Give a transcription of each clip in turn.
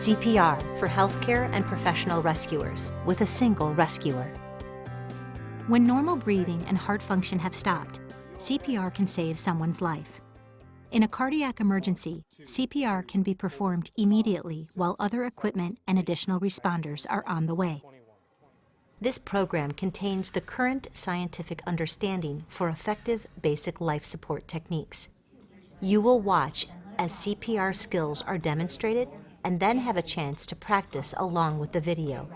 CPR for healthcare and professional rescuers with a single rescuer. When normal breathing and heart function have stopped, CPR can save someone's life. In a cardiac emergency, CPR can be performed immediately while other equipment and additional responders are on the way. This program contains the current scientific understanding for effective basic life support techniques. You will watch as CPR skills are demonstrated and then have a chance to practice along with the video.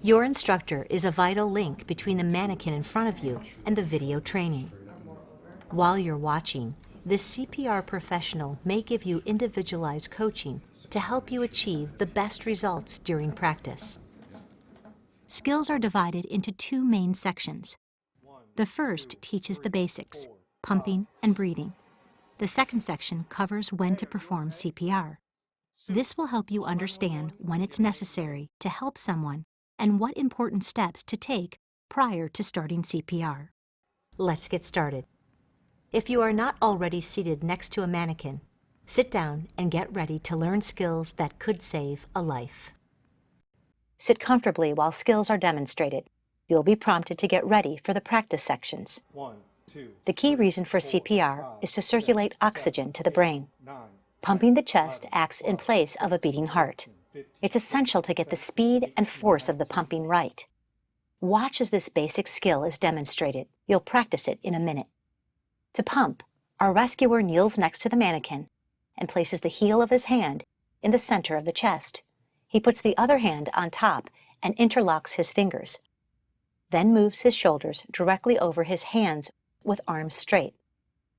Your instructor is a vital link between the mannequin in front of you and the video training. While you're watching, this CPR professional may give you individualized coaching to help you achieve the best results during practice. Skills are divided into two main sections. The first teaches the basics, pumping and breathing. The second section covers when to perform CPR. This will help you understand when it's necessary to help someone and what important steps to take prior to starting CPR. Let's get started. If you are not already seated next to a mannequin, sit down and get ready to learn skills that could save a life. Sit comfortably while skills are demonstrated. You'll be prompted to get ready for the practice sections. The key reason for CPR is to circulate oxygen to the brain. Pumping the chest acts in place of a beating heart. It's essential to get the speed and force of the pumping right. Watch as this basic skill is demonstrated. You'll practice it in a minute. To pump, our rescuer kneels next to the mannequin and places the heel of his hand in the center of the chest. He puts the other hand on top and interlocks his fingers, then moves his shoulders directly over his hands with arms straight.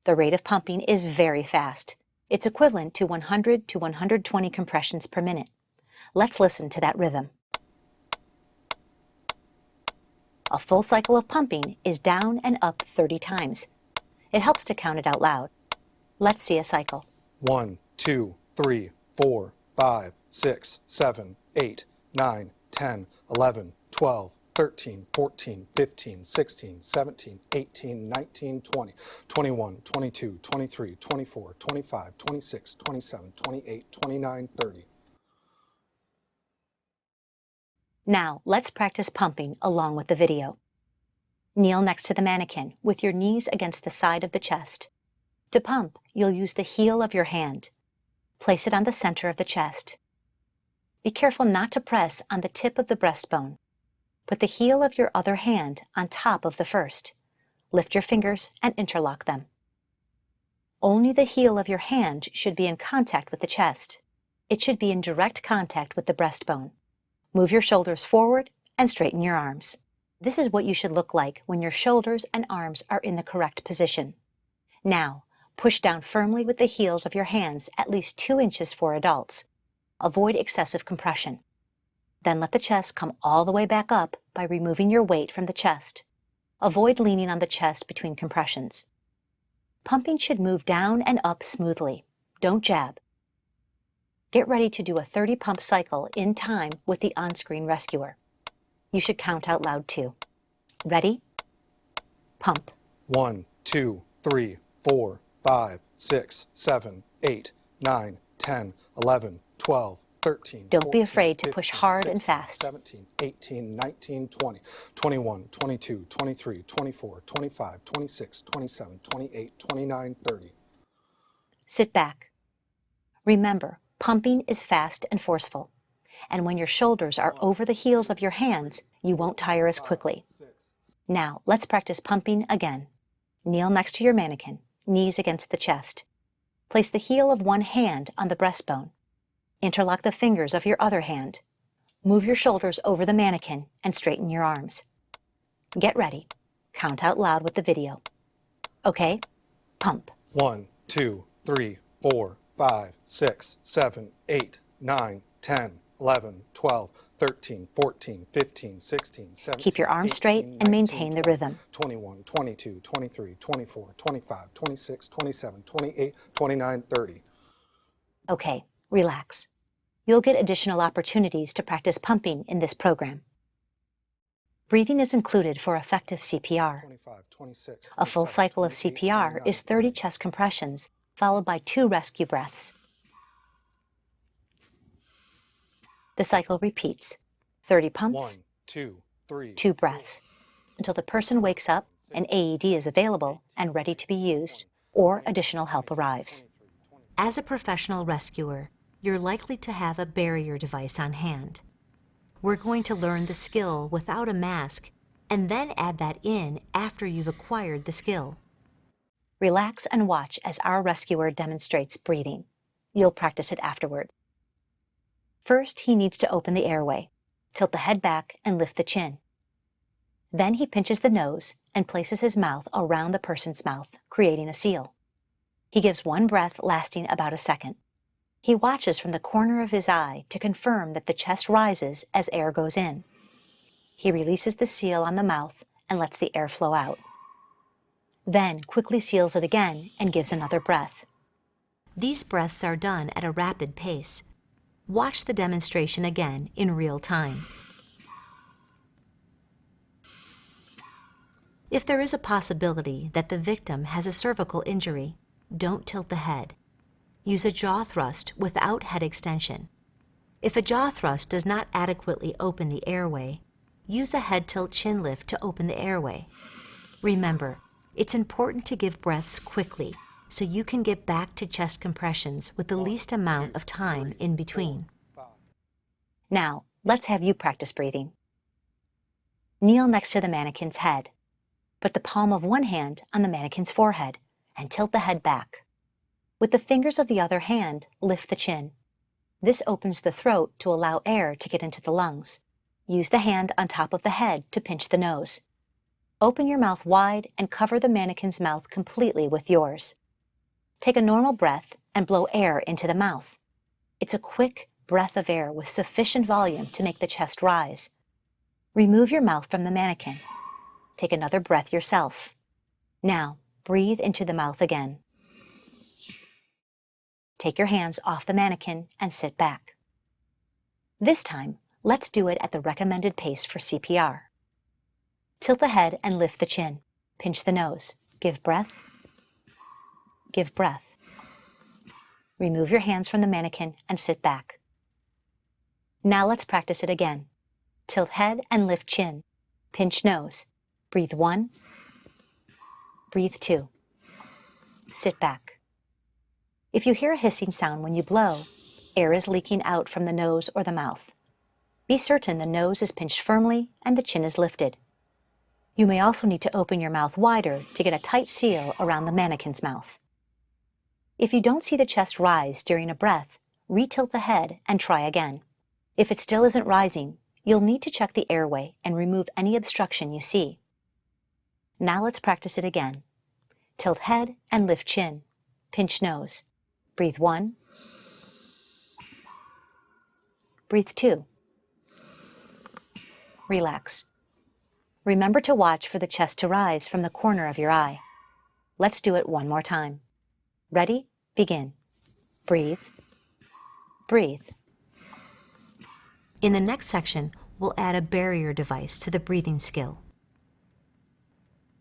The rate of pumping is very fast. It's equivalent to 100 to 120 compressions per minute. Let's listen to that rhythm. A full cycle of pumping is down and up 30 times. It helps to count it out loud. Let's see a cycle. 1, 2, 3, 4, 5, 6, 7, 8, 9, 10, 11, 12, 13, 14, 15, 16, 17, 18, 19, 20, 21, 22, 23, 24, 25, 26, 27, 28, 29, 30. Now, let's practice pumping along with the video. Kneel next to the mannequin with your knees against the side of the chest. To pump, you'll use the heel of your hand. Place it on the center of the chest. Be careful not to press on the tip of the breastbone. Put the heel of your other hand on top of the first. Lift your fingers and interlock them. Only the heel of your hand should be in contact with the chest. It should be in direct contact with the breastbone. Move your shoulders forward and straighten your arms. This is what you should look like when your shoulders and arms are in the correct position. Now, push down firmly with the heels of your hands at least 2 inches for adults. Avoid excessive compression. Then let the chest come all the way back up by removing your weight from the chest. Avoid leaning on the chest between compressions. Pumping should move down and up smoothly. Don't jab. Get ready to do a 30 pump cycle in time with the on-screen rescuer. You should count out loud too. Ready? Pump. 1, 2, 3, 4, 5, 6, 7, 8, 9, 10, 11, 12, 13. Don't be afraid to push hard and fast. 17, 18, 19, 20, 21, 22, 23, 24, 25, 26, 27, 28, 29, 30. Sit back. Remember, pumping is fast and forceful. And when your shoulders are over the heels of your hands, you won't tire as quickly. Now, let's practice pumping again. Kneel next to your mannequin, knees against the chest. Place the heel of one hand on the breastbone. Interlock the fingers of your other hand. Move your shoulders over the mannequin and straighten your arms. Get ready. Count out loud with the video. Okay? Pump. 1, 2, 3, 4, 5, 6, 7, 8, 9, 10, 11, 12, 13, 14, 15, 16, 17, Keep your arms straight and maintain the rhythm. 21, 22, 23, 24, 25, 26, 27, 28, 29, 30. Okay, relax. You'll get additional opportunities to practice pumping in this program. Breathing is included for effective CPR. 25, 26, A full cycle of CPR is 30 chest compressions, followed by 2 rescue breaths. The cycle repeats. 30 pumps, 1, 2, 3, 2 breaths, until the person wakes up, an AED is available and ready to be used, or additional help arrives. As a professional rescuer, you're likely to have a barrier device on hand. We're going to learn the skill without a mask and then add that in after you've acquired the skill. Relax and watch as our rescuer demonstrates breathing. You'll practice it afterward. First, he needs to open the airway. Tilt the head back and lift the chin. Then he pinches the nose and places his mouth around the person's mouth, creating a seal. He gives one breath lasting about a second. He watches from the corner of his eye to confirm that the chest rises as air goes in. He releases the seal on the mouth and lets the air flow out. Then quickly seals it again and gives another breath. These breaths are done at a rapid pace. Watch the demonstration again in real time. If there is a possibility that the victim has a cervical injury, don't tilt the head. Use a jaw thrust without head extension. If a jaw thrust does not adequately open the airway, use a head tilt chin lift to open the airway. Remember, it's important to give breaths quickly so you can get back to chest compressions with the least amount of time in between. Now, let's have you practice breathing. Kneel next to the mannequin's head. Put the palm of one hand on the mannequin's forehead and tilt the head back. With the fingers of the other hand, lift the chin. This opens the throat to allow air to get into the lungs. Use the hand on top of the head to pinch the nose. Open your mouth wide and cover the mannequin's mouth completely with yours. Take a normal breath and blow air into the mouth. It's a quick breath of air with sufficient volume to make the chest rise. Remove your mouth from the mannequin. Take another breath yourself. Now, breathe into the mouth again. Take your hands off the mannequin and sit back. This time, let's do it at the recommended pace for CPR. Tilt the head and lift the chin. Pinch the nose. Give breath. Give breath. Remove your hands from the mannequin and sit back. Now let's practice it again. Tilt head and lift chin. Pinch nose. Breathe 1. Breathe 2. Sit back. If you hear a hissing sound when you blow, air is leaking out from the nose or the mouth. Be certain the nose is pinched firmly and the chin is lifted. You may also need to open your mouth wider to get a tight seal around the mannequin's mouth. If you don't see the chest rise during a breath, retilt the head and try again. If it still isn't rising, you'll need to check the airway and remove any obstruction you see. Now let's practice it again. Tilt head and lift chin. Pinch nose. Breathe 1. Breathe 2. Relax. Remember to watch for the chest to rise from the corner of your eye. Let's do it one more time. Ready? Begin. Breathe. Breathe. In the next section, we'll add a barrier device to the breathing skill.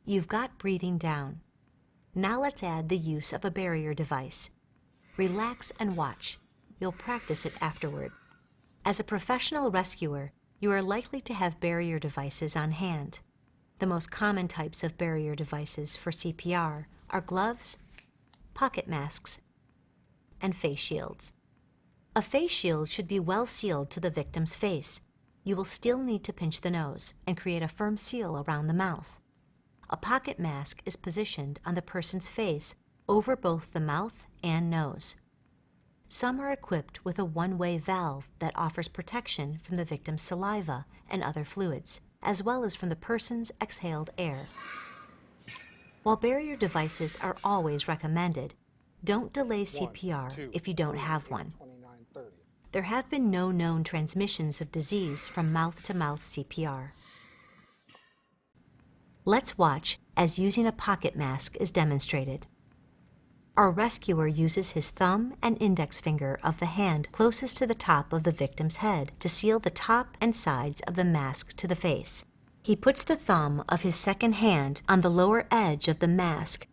You've got breathing down. Now let's add the use of a barrier device. Relax and watch. You'll practice it afterward. As a professional rescuer, you are likely to have barrier devices on hand. The most common types of barrier devices for CPR are gloves, pocket masks, and face shields. A face shield should be well sealed to the victim's face. You will still need to pinch the nose and create a firm seal around the mouth. A pocket mask is positioned on the person's face over both the mouth and nose. Some are equipped with a one-way valve that offers protection from the victim's saliva and other fluids, as well as from the person's exhaled air. While barrier devices are always recommended, don't delay CPR if you don't have one. There have been no known transmissions of disease from mouth-to-mouth CPR. Let's watch as using a pocket mask is demonstrated. Our rescuer uses his thumb and index finger of the hand closest to the top of the victim's head to seal the top and sides of the mask to the face. He puts the thumb of his second hand on the lower edge of the mask,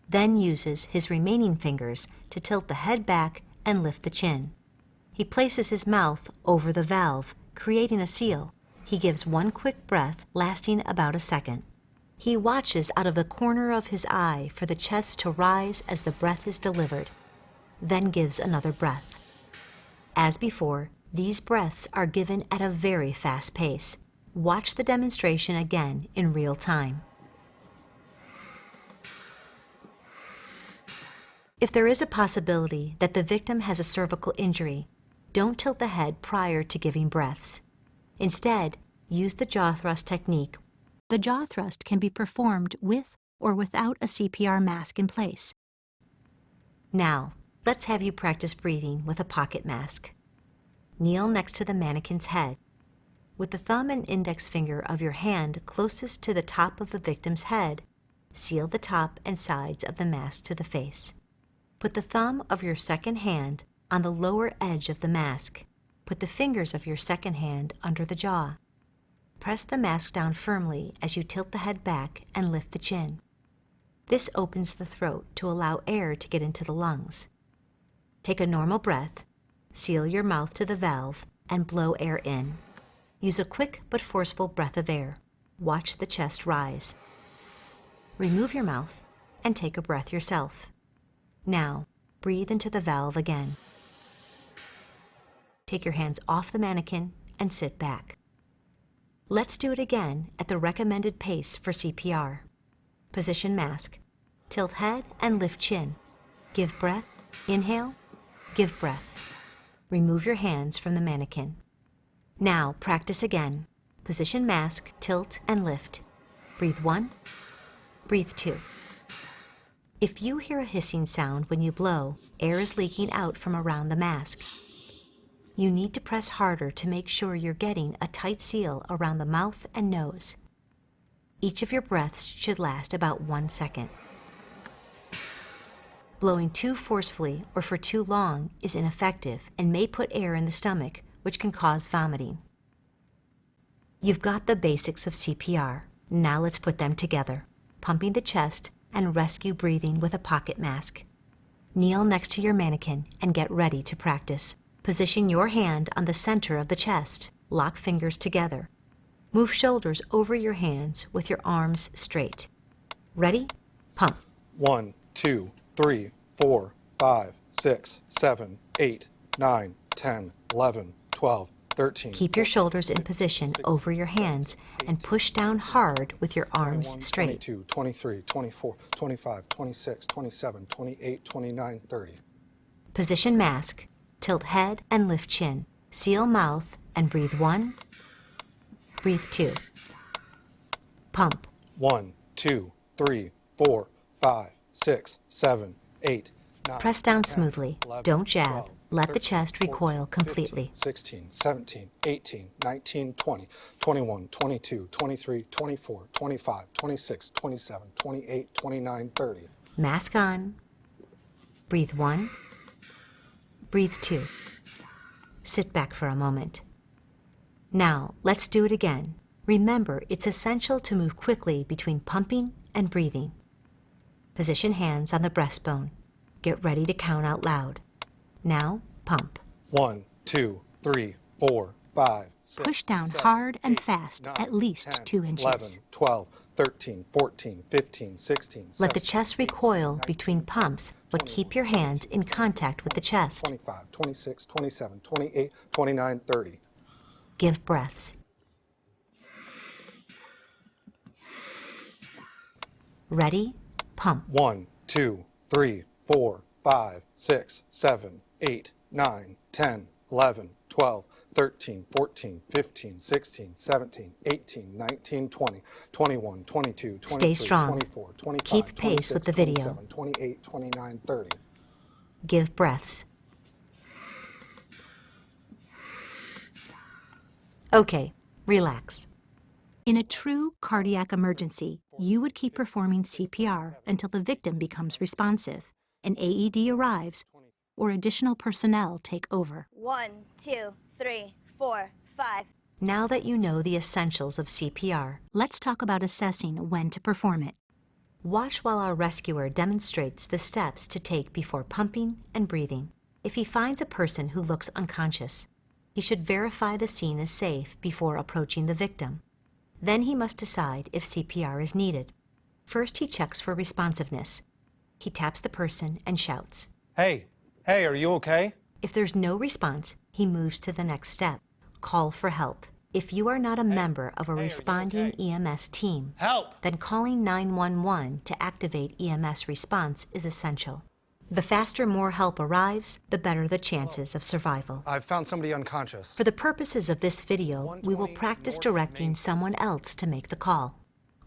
then uses his remaining fingers to tilt the head back and lift the chin. He places his mouth over the valve, creating a seal. He gives one quick breath, lasting about a second. He watches out of the corner of his eye for the chest to rise as the breath is delivered, then gives another breath. As before, these breaths are given at a very fast pace. Watch the demonstration again in real time. If there is a possibility that the victim has a cervical injury, don't tilt the head prior to giving breaths. Instead, use the jaw thrust technique. The jaw thrust can be performed with or without a CPR mask in place. Now, let's have you practice breathing with a pocket mask. Kneel next to the mannequin's head. With the thumb and index finger of your hand closest to the top of the victim's head, seal the top and sides of the mask to the face. Put the thumb of your second hand on the lower edge of the mask. Put the fingers of your second hand under the jaw. Press the mask down firmly as you tilt the head back and lift the chin. This opens the throat to allow air to get into the lungs. Take a normal breath, seal your mouth to the valve, and blow air in. Use a quick but forceful breath of air. Watch the chest rise. Remove your mouth and take a breath yourself. Now, breathe into the valve again. Take your hands off the mannequin and sit back. Let's do it again at the recommended pace for CPR. Position mask. Tilt head and lift chin. Give breath. Inhale. Give breath. Remove your hands from the mannequin. Now practice again. Position mask, tilt and lift. Breathe 1. Breathe 2. If you hear a hissing sound when you blow, air is leaking out from around the mask. You need to press harder to make sure you're getting a tight seal around the mouth and nose. Each of your breaths should last about 1 second. Blowing too forcefully or for too long is ineffective and may put air in the stomach, which can cause vomiting. You've got the basics of CPR. Now let's put them together. Pumping the chest and rescue breathing with a pocket mask. Kneel next to your mannequin and get ready to practice. Position your hand on the center of the chest. Lock fingers together. Move shoulders over your hands with your arms straight. Ready? Pump. 1, 2, 3, 4, 5, 6, 7, 8, 9, 10, 11, 12, 13. Keep your shoulders in position over your hands and push down hard with your arms straight. 22, 23, 24, 25, 26, 27, 28, 29, 30. Position mask. Tilt head and lift chin. Seal mouth and breathe 1. Breathe 2. Pump. 1, 2, 3, 4, 5, 6, 7, 8, 9. Press down 10, smoothly. 11, Don't jab. 12, Let the 13, chest 14, recoil 15, completely. 16, 17, 18, 19, 20, 21, 22, 23, 24, 25, 26, 27, 28, 29, 30. Mask on. Breathe 1. Breathe 2. Sit back for a moment. Now, let's do it again. Remember, it's essential to move quickly between pumping and breathing. Position hands on the breastbone. Get ready to count out loud. Now, pump. 1, 2, 3, 4, 5, 6, Push down 7, hard and 8, fast, 9, at least 10, 2 inches. 11, 12, 13, 14, 15, 16, Let the 17, chest 18, recoil 19, between pumps, but 21, keep your hands in contact with the chest. 25, 26, 27, 28, 29, 30. Give breaths. Ready? Pump. 1, 2, 3, 4, 5, 6, 7, 8, 9, 10, 11, 12, 13, 14, 15, 16, 17, 18, 19, 20, 21, 22, 23, Stay strong. 24, 25, Keep pace 26, with the video. 27, 28, 29, 30. Give breaths. Okay, relax. In a true cardiac emergency, you would keep performing CPR until the victim becomes responsive, an AED arrives, or additional personnel take over. 1, 2, 3, 4, 5. Now that you know the essentials of CPR, let's talk about assessing when to perform it. Watch while our rescuer demonstrates the steps to take before pumping and breathing. if he finds a person who looks unconscious, he should verify the scene is safe before approaching the victim. Then he must decide if CPR is needed. First, he checks for responsiveness. He taps the person and shouts. Hey, are you okay? If there's no response, he moves to the next step. Call for help. If you are not a member of a responding EMS team, Help! then calling 911 to activate EMS response is essential. The faster more help arrives, the better the chances of survival. I've found somebody unconscious. For the purposes of this video, we will practice directing someone else to make the call.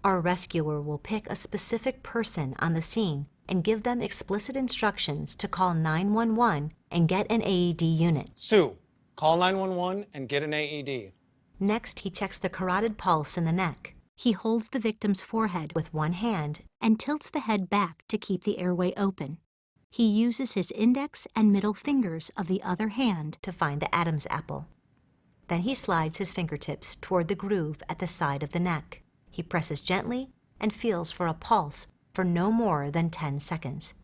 Our rescuer will pick a specific person on the scene and give them explicit instructions to call 911 and get an AED unit. Sue, call 911 and get an AED. Next, he checks the carotid pulse in the neck. He holds the victim's forehead with one hand and tilts the head back to keep the airway open. He uses his index and middle fingers of the other hand to find the Adam's apple. Then he slides his fingertips toward the groove at the side of the neck. He presses gently and feels for a pulse for no more than 10 seconds.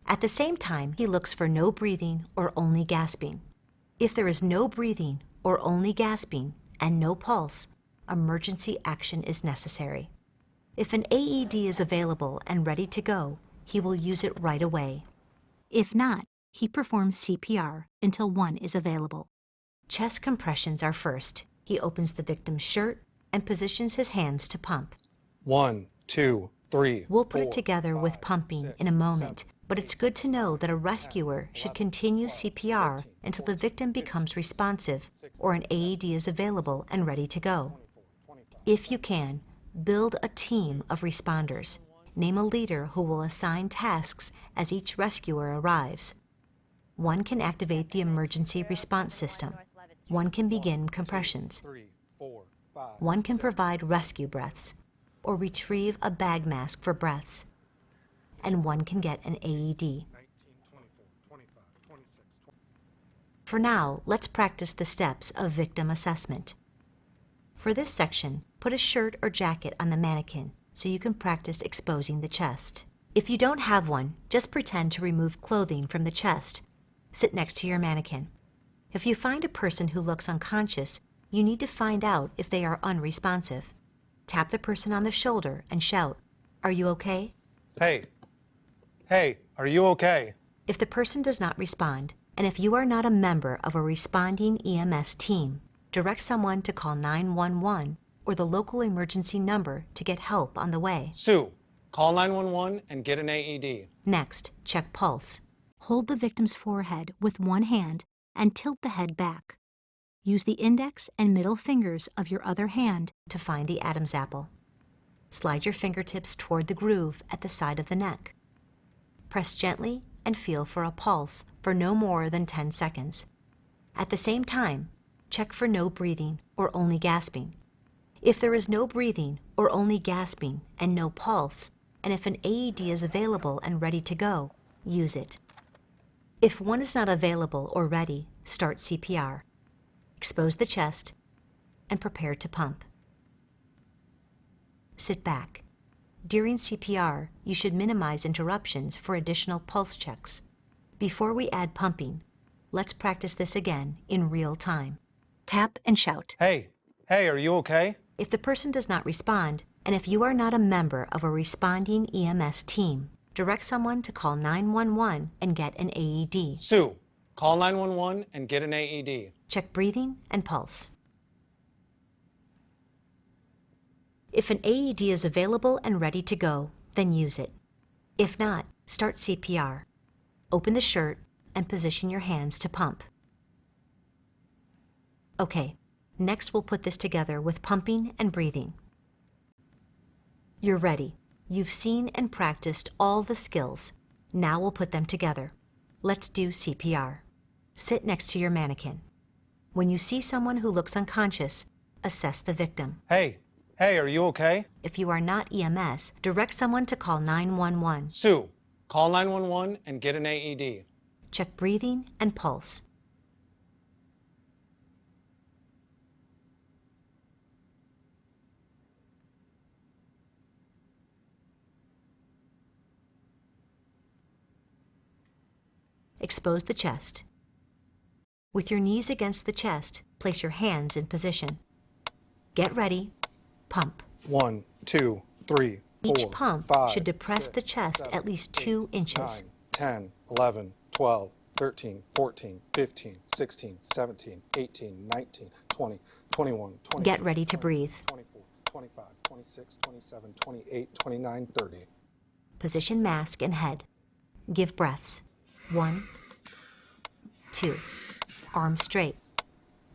At the same time, he looks for no breathing or only gasping. If there is no breathing or only gasping and no pulse, emergency action is necessary. If an AED is available and ready to go, he will use it right away. If not, he performs CPR until one is available. Chest compressions are first. He opens the victim's shirt and positions his hands to pump. 1, 2, 3. We'll put it 4, together 5, with pumping 6, in a moment, 7, but it's good to know that a rescuer should continue CPR until the victim becomes responsive or an AED is available and ready to go. If you can, build a team of responders. Name a leader who will assign tasks as each rescuer arrives. One can activate the emergency response system. One can begin compressions. 3, 4, 5. One can provide rescue breaths or retrieve a bag mask for breaths. And one can get an AED. 19, 24, 25, 26, 20. For now, let's practice the steps of victim assessment. For this section, put a shirt or jacket on the mannequin so you can practice exposing the chest. If you don't have one, just pretend to remove clothing from the chest. Sit next to your mannequin. If you find a person who looks unconscious, you need to find out if they are unresponsive. Tap the person on the shoulder and shout, "Are you okay?" Hey, are you okay? If the person does not respond, and if you are not a member of a responding EMS team, direct someone to call 911 or the local emergency number to get help on the way. Sue, call 911 and get an AED. Next, check pulse. Hold the victim's forehead with one hand and tilt the head back. Use the index and middle fingers of your other hand to find the Adam's apple. Slide your fingertips toward the groove at the side of the neck. Press gently and feel for a pulse for no more than 10 seconds. At the same time, check for no breathing or only gasping. If there is no breathing or only gasping and no pulse, and if an AED is available and ready to go, use it. If one is not available or ready, start CPR. Expose the chest and prepare to pump. Sit back. During CPR, you should minimize interruptions for additional pulse checks. Before we add pumping, let's practice this again in real time. Tap and shout. Hey, are you okay? If the person does not respond, and if you are not a member of a responding EMS team, direct someone to call 911 and get an AED. Sue, call 911 and get an AED. Check breathing and pulse. If an AED is available and ready to go, then use it. If not, start CPR. Open the shirt and position your hands to pump. Okay, next we'll put this together with pumping and breathing. You're ready. You've seen and practiced all the skills. Now we'll put them together. Let's do CPR. Sit next to your mannequin. When you see someone who looks unconscious, assess the victim. Hey, are you okay? If you are not EMS, direct someone to call 911. Sue, call 911 and get an AED. Check breathing and pulse. Expose the chest. With your knees against the chest, place your hands in position. Get ready. Pump. 1, 2, 3, 4, Each pump 5, should depress 6, the chest 7, at least 8, 2 inches. 9, 10, 11, 12, 13, 14, 15, 16, 17, 18, 19, 20, 21, 22. Get ready to breathe. 24, 25, 26, 27, 28, 29, 30. Position mask and head. Give breaths. 1, 2. Arms straight.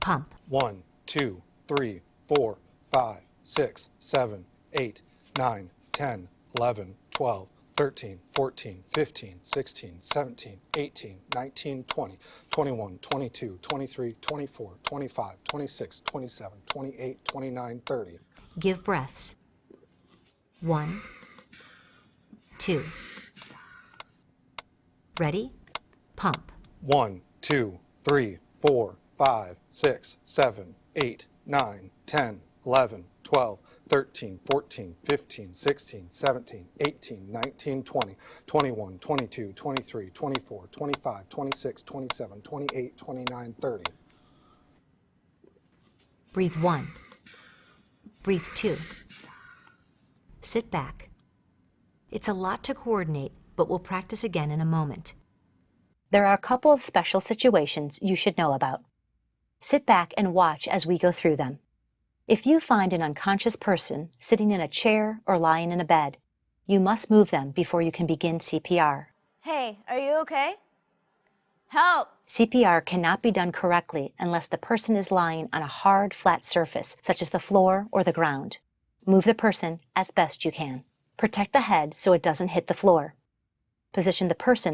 Pump. 1, 2, 3, 4, 5, 6, 7, 8, 9, 10, 11, 12, 13, 14, 15, 16, 17, 18, 19, 20, 21, 22, 23, 24, 25, 26, 27, 28, 29, 30. Give breaths. 1, 2. Ready? Pump. 1, 2, 3, 4, 5, 6, 7, 8, 9, 10, 11, 12, 13, 14, 15, 16, 17, 18, 19, 20, 21, 22, 23, 24, 25, 26, 27, 28, 29, 30. Breathe 1. Breathe 2. Sit back. It's a lot to coordinate, but we'll practice again in a moment. There are a couple of special situations you should know about. Sit back and watch as we go through them. If you find an unconscious person sitting in a chair or lying in a bed, you must move them before you can begin CPR. Hey, are you okay? Help! CPR cannot be done correctly unless the person is lying on a hard, flat surface, such as the floor or the ground. Move the person as best you can. Protect the head so it doesn't hit the floor. Position the person